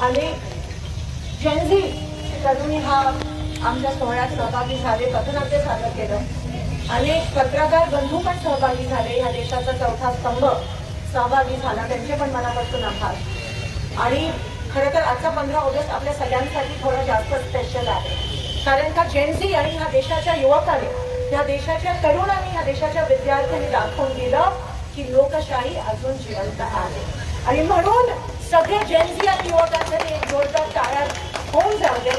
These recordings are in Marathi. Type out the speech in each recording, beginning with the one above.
आणि जेनझी तरुणी हा आमच्या सोहळ्यात सहभागी झाले, पथनाट्य सादर केलं. अनेक पत्रकार बंधू पण सहभागी झाले. या देशाचा चौथा स्तंभ सहभागी झाला, त्यांचे पण मनापासून आभार. आणि खरं तर आजचा 15 ऑगस्ट आपल्या सगळ्यांसाठी थोडा जास्त स्पेशल आहे, कारण का जेनझी आणि ह्या देशाच्या युवकांनी, ह्या देशाच्या तरुणांनी, ह्या देशाच्या विद्यार्थ्यांनी दाखवून दिलं की लोकशाही अजून जिवंत आहे. आणि म्हणून सगळे जेनझी आणि युवकांसाठी एक जोरदार टाळ्या होऊन जाऊ दे.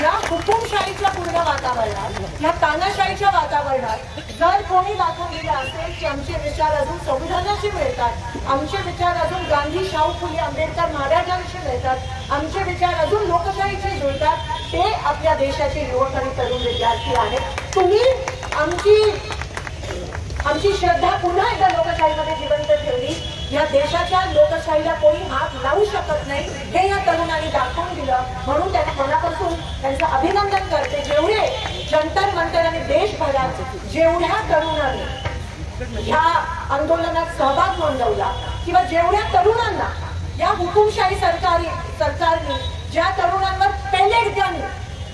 या हुकुमशाहीच्या पूर्ण वातावरणात, या तानाशाहीच्या वातावरणात जर कोणी दाखवून दिलं असेल की आमचे विचार अजून संविधानाशी मिळतात, आमचे विचार अजून गांधी, शाहू फुले आंबेडकर महाराजांशी मिळतात, आमचे विचार अजून लोकशाहीशी जुळतात, ते आपल्या देशाचे युवक आणि तरुण विद्यार्थी आहेत. तुम्ही आमची श्रद्धा पुन्हा एकदा लोकशाहीमध्ये जिवंत ठेवली. या देशाच्या लोकशाहीला कोणी हात लावू शकत नाही हे या तरुणांनी दाखवून दिलं. म्हणून त्यांना मनापासून त्यांचं अभिनंदन करते. जेवढे जंतर मंतर आणि देशभरात जेवढ्या तरुणांनी ह्या आंदोलनात सहभाग नोंदवला किंवा जेवढ्या तरुणांना या हुकुमशाही सरकारने ज्या तरुणांवर पेलेट गन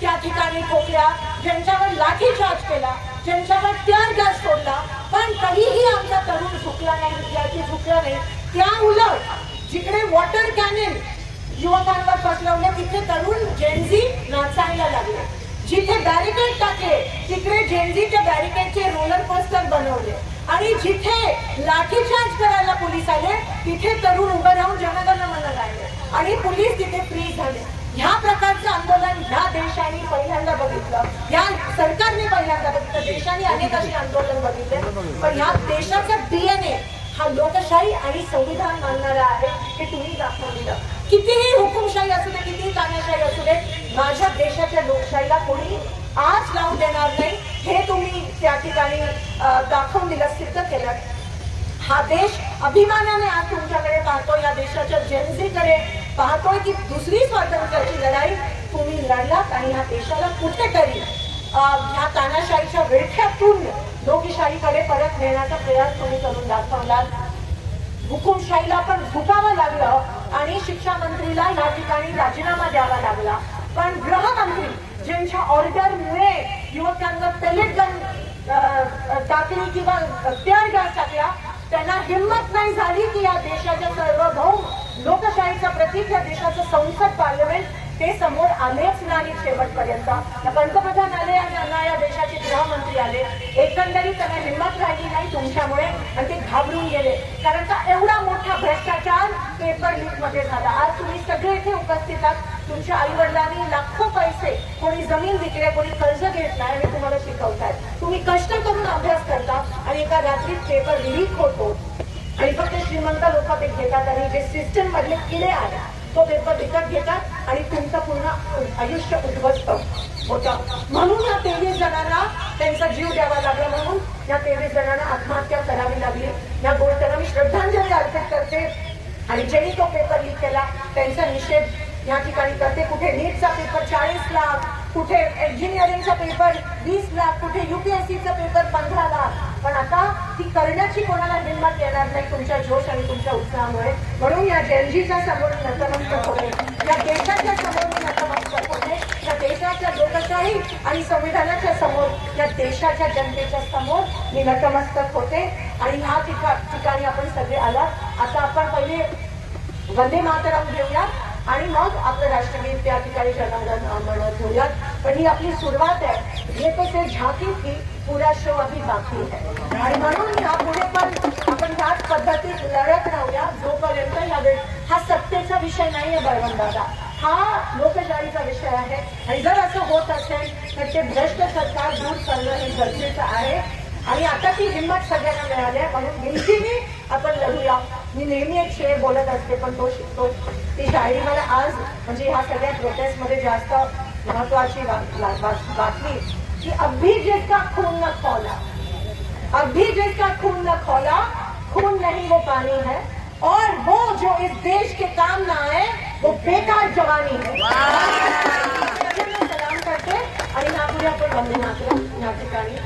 त्या ठिकाणी ठोकल्या, ज्यांच्यावर लाठीचार्ज केला, ज्यांच्यावर टीअर गॅस सोडला, पण तरीही आमचा तरुण झुकला नाही, विद्यार्थी झुकला नाही. त्या उलट जिकडे वॉटर कॅनन युवकांवर पसरवले तिथे तरुण जेनझी नाचायला लागले. जिथे बॅरिकेड टाकले तिकडे जेनझीच्या बॅरिकेडचे रोलर कोस्टर बनवले. आणि जिथे लाठीचार्ज करायला पोलीस आले तिथे तरुण उभं राहून जनगण मन गायले आणि पोलीस तिथे फ्री झाले. ह्या प्रकारचं आंदोलन ह्या देशाने पहिल्यांदा बघितलं, या सरकारने पहिल्यांदा बघितलं. देशाने अनेक असे आंदोलन बघितले, पण ह्या देशाचा DNA हा लोकशाही आणि संविधान मानणारा आहे. हे तुम्ही दाखवून दिलं. कितीही हुकुमशाही असू दे, कितीही तानाशाही असू दे, माझ्या देशाच्या लोकशाहीला कोणी आज लावून देणार नाही हे तुम्ही त्या ठिकाणी दाखवून दिलं, सिद्ध केलं. हा देश अभिमानाने आज तुमच्याकडे पाहतोय, या देशाच्या जेनझीकडे पाहतोय की दुसरी स्वातंत्र्याची लढाई तुम्ही लढलात आणि ह्या देशाला कुठेतरी ह्या तानाशाहीच्या विळख्यातून लोकशाहीकडे परत नेण्याचा प्रयास तुम्ही करून दाखवलात. हुकुमशाहीला पण झुकावं लागलं आणि शिक्षा मंत्रीला या ठिकाणी राजीनामा द्यावा लागला. पण गृहमंत्री ज्यांच्या ऑर्डरमुळे युवकांवर पेलेट गन टाकली किंवा टीअर गॅस टाकला, त्यांना हिंमत नाही झाली की या देशाच्या सार्वभौम लोकशाहीचं प्रतीक या देशाचं संसद पार्लमेंट ते समोर आलेच नाही शेवटपर्यंत. पंतप्रधान आले आणि या देशाचे गृहमंत्री आले. एकंदरीत त्यांना हिंमत राहिली नाही तुमच्यामुळे आणि ते घाबरून गेले, कारण का एवढा मोठा भ्रष्टाचार पेपर लीक मध्ये झाला. आज तुम्ही सगळे इथे उपस्थित आहात. तुमच्या आई वडिलांनी लाखो पैसे, कोणी जमीन विकले, कोणी कर्ज घेतलाय आणि तुम्हाला शिकवताय. तुम्ही कष्ट करून अभ्यास करता आणि एका रात्रीत पेपर लीक होतो आणि फक्त श्रीमंत लोक ते घेतात आणि जे सिस्टम मधले किडे आहेत तो पेपर विकत घेतात आणि तुमचं पूर्ण आयुष्य उद्ध्वस्त होतं. म्हणून या 23 जणांना त्यांचा जीव द्यावा लागला, म्हणून या 23 जणांना आत्महत्या करावी लागली. या गोष्टीला मी श्रद्धांजली अर्पित करते आणि ज्यांनी तो पेपर लीक केला त्यांचा निषेध या ठिकाणी करते. कुठे नीटचा पेपर 40 लाख, कुठे इंजिनिअरिंगचा पेपर 20 लाख, कुठे UPSCचा पेपर 15 लाख. पण आता ती करण्याची कोणाला हिंमत येणार नाही तुमच्या जोश आणि तुमच्या उत्साहामुळे. म्हणून या जेनझीच्या समोर नतमस्तक होते, या देशाच्या समोर मी नतमस्तक होते, या देशाच्या लोकशाही आणि संविधानाच्या समोर, या देशाच्या जनतेच्या समोर मी नतमस्तक होते. आणि ह्या ठिकाणी आपण सगळे आलात. आता आपण पहिले वंदे मातरम घेऊया आणि मग आपलं राष्ट्रगीत त्या ठिकाणी जनगण म्हणत घेऊयात. पण ही आपली सुरुवात आहे. हे तो ते झाकी थी, पुरा शो अभी बाकी है. आणि म्हणून यापुढे पण आपण ह्याच पद्धतीत लढत राहूया जोपर्यंत या हा सत्तेचा विषय नाहीये बळवंत दादा, हा लोकशाहीचा विषय आहे. आणि जर असं होत असेल तर ते भ्रष्ट सरकार दूर करणं हे गरजेचं आहे. आणि आता ती हिंमत सगळ्यांना मिळाली आहे, म्हणून हिमतीने आपण लढूया. मी नेहमी एक शेर बोलत असते, पण तो शिकतो. ती शायरी मला आज म्हणजे ह्या सगळ्या प्रोटेस्ट मध्ये जास्त महत्वाची बातमी कि अभी जिसका खून न खौला, अभी जिसका खून न खौला, खून नहीं वो पानी है, और वो जो इस देश के काम ना आए वो बेकार जवानी है. सलाम करते आणि यापुढे आपण वंदे मातरम या ठिकाणी